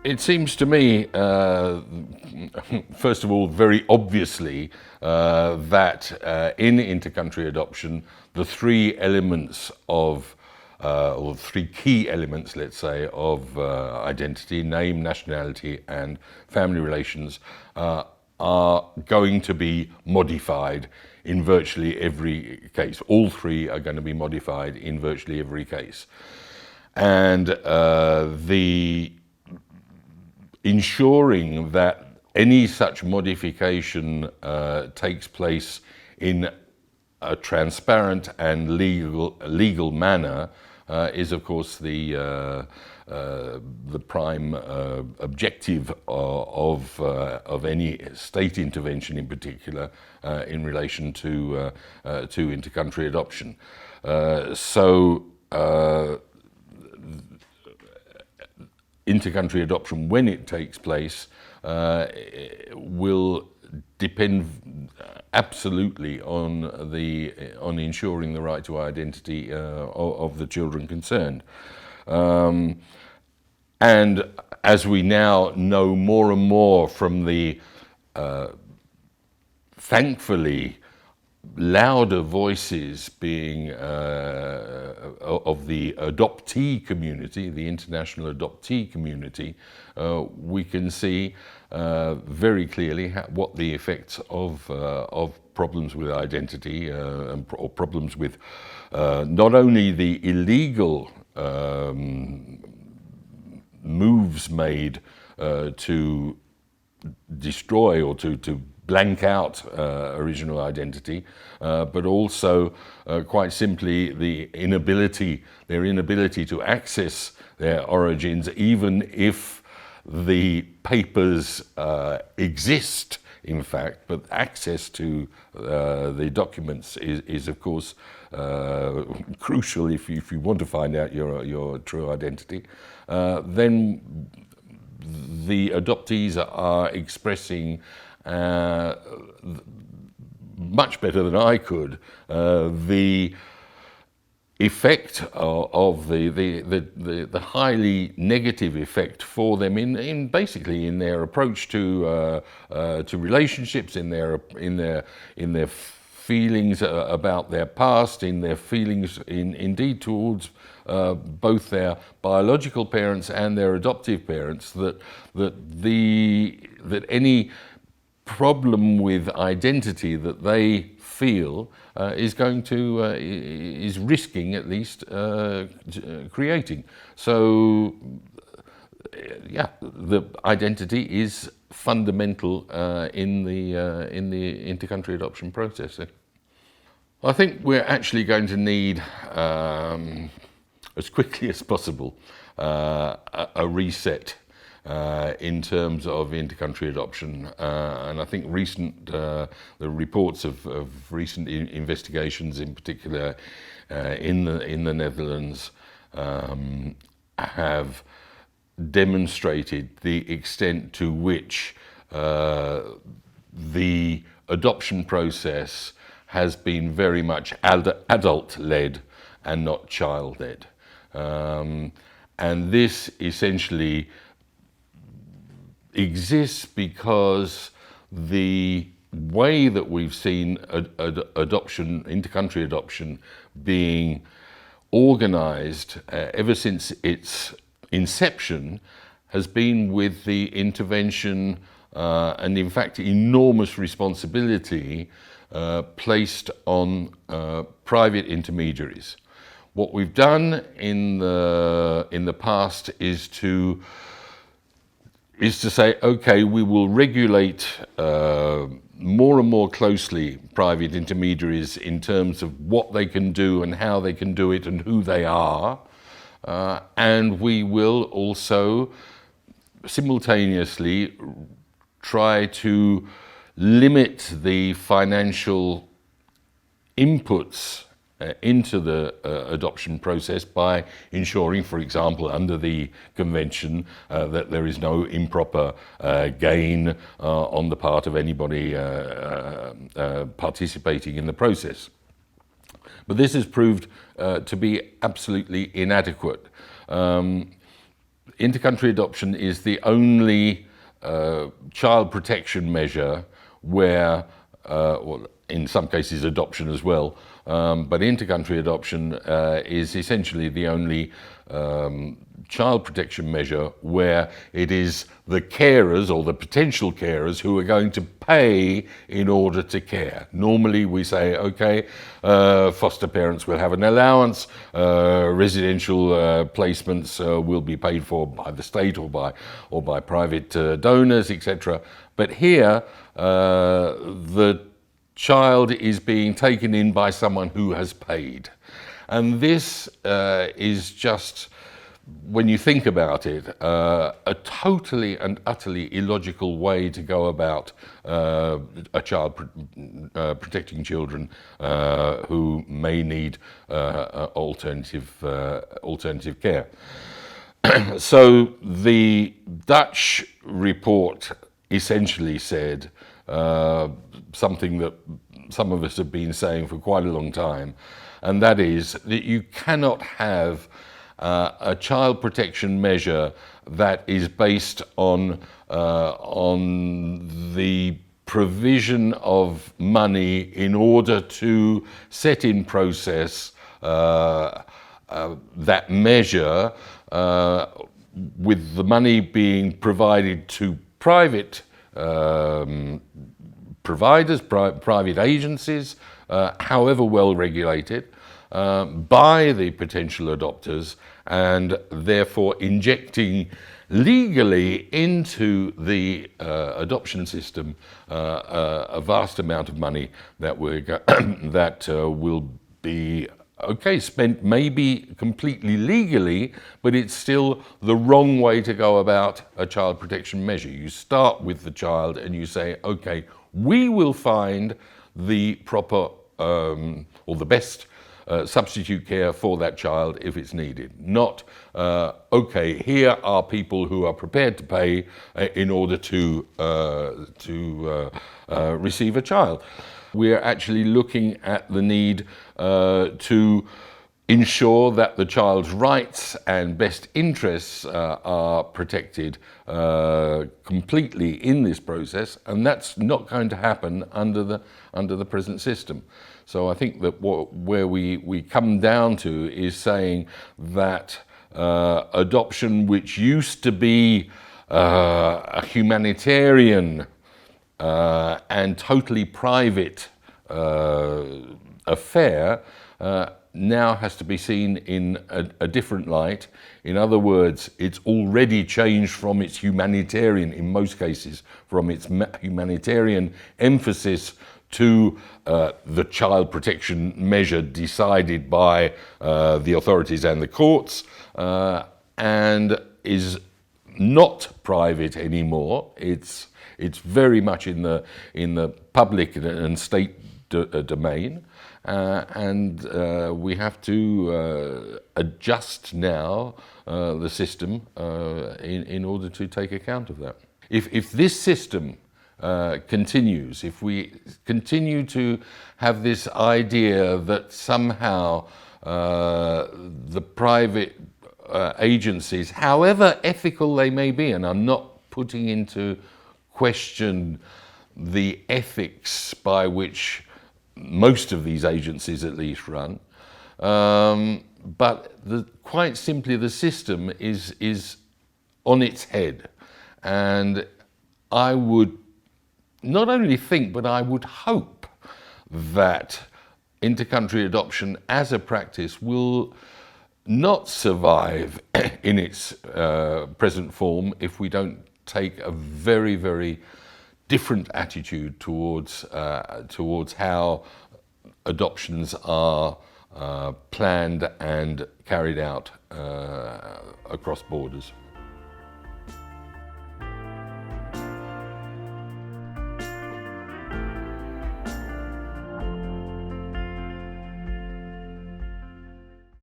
It seems to me, first of all, very obviously, that in intercountry adoption, the three elements of, or three key elements, let's say, of identity, name, nationality, and family relations, are going to be modified in virtually every case. All three are going to be modified in virtually every case. And the ensuring that any such modification takes place in a transparent and legal manner is, of course, the prime objective of any state intervention, in particular, in relation to intercountry adoption. Intercountry adoption, when it takes place, will depend absolutely on ensuring the right to identity of the children concerned. And as we now know more and more from the thankfully louder voices being of the adoptee community, the international adoptee community, we can see very clearly what the effects of problems with identity or problems with not only the illegal moves made to destroy or to blank out original identity, but also quite simply their inability to access their origins, even if the papers exist, in fact, but access to the documents is of course crucial if you want to find out your true identity. Then the adoptees are expressing much better than I could the effect of the highly negative effect for them in basically in their approach to relationships, in their feelings about their past, in their feelings indeed towards both their biological parents and their adoptive parents, that any problem with identity that they feel is risking at least creating. So yeah, the identity is fundamental in the intercountry adoption process. I think we're actually going to need, as quickly as possible, a reset in terms of intercountry adoption, and I think the reports of recent investigations, in particular in the Netherlands, have demonstrated the extent to which the adoption process has been very much adult-led and not child-led, and this essentially exists because the way that we've seen adoption, intercountry adoption, being organized ever since its inception has been with the intervention and in fact enormous responsibility placed on private intermediaries. What we've done in the past is to say, okay, we will regulate more and more closely private intermediaries in terms of what they can do and how they can do it and who they are, and we will also simultaneously try to limit the financial inputs into the adoption process by ensuring, for example, under the convention, that there is no improper gain on the part of anybody participating in the process. But this has proved to be absolutely inadequate. intercountry adoption is the only child protection measure where, well, in some cases adoption as well, but intercountry adoption is essentially the only child protection measure where it is the carers or the potential carers who are going to pay in order to care. Normally we say, okay, foster parents will have an allowance, residential placements will be paid for by the state or by private donors, etc. But here the child is being taken in by someone who has paid. And this is just, when you think about it, a totally and utterly illogical way to go about a child protecting children who may need alternative care. So the Dutch report essentially said something that some of us have been saying for quite a long time, and that is that you cannot have a child protection measure that is based on the provision of money in order to set in process that measure, with the money being provided to private providers, private agencies, however well regulated, by the potential adopters, and therefore injecting legally into the adoption system a vast amount of money that will be spent maybe completely legally, but it's still the wrong way to go about a child protection measure. You start with the child and you say, okay, we will find the proper or the best substitute care for that child if it's needed. Not, okay, here are people who are prepared to pay in order to receive a child. We're actually looking at the need to ensure that the child's rights and best interests are protected completely in this process, and that's not going to happen under the present system. So I think that where we come down to is saying that adoption, which used to be a humanitarian and totally private affair, now has to be seen in a different light. In other words, it's already changed from its humanitarian, in most cases, from its humanitarian emphasis to the child protection measure decided by the authorities and the courts, and is not private anymore. It's very much in the public and state domain, and we have to adjust now the system in order to take account of that. If this system continues, if we continue to have this idea that somehow the private agencies, however ethical they may be, and I'm not putting into question the ethics by which most of these agencies at least run, but quite simply the system is on its head. And I would not only think, but I would hope that intercountry adoption as a practice will not survive in its present form if we don't take a very, very different attitude towards how adoptions are planned and carried out across borders.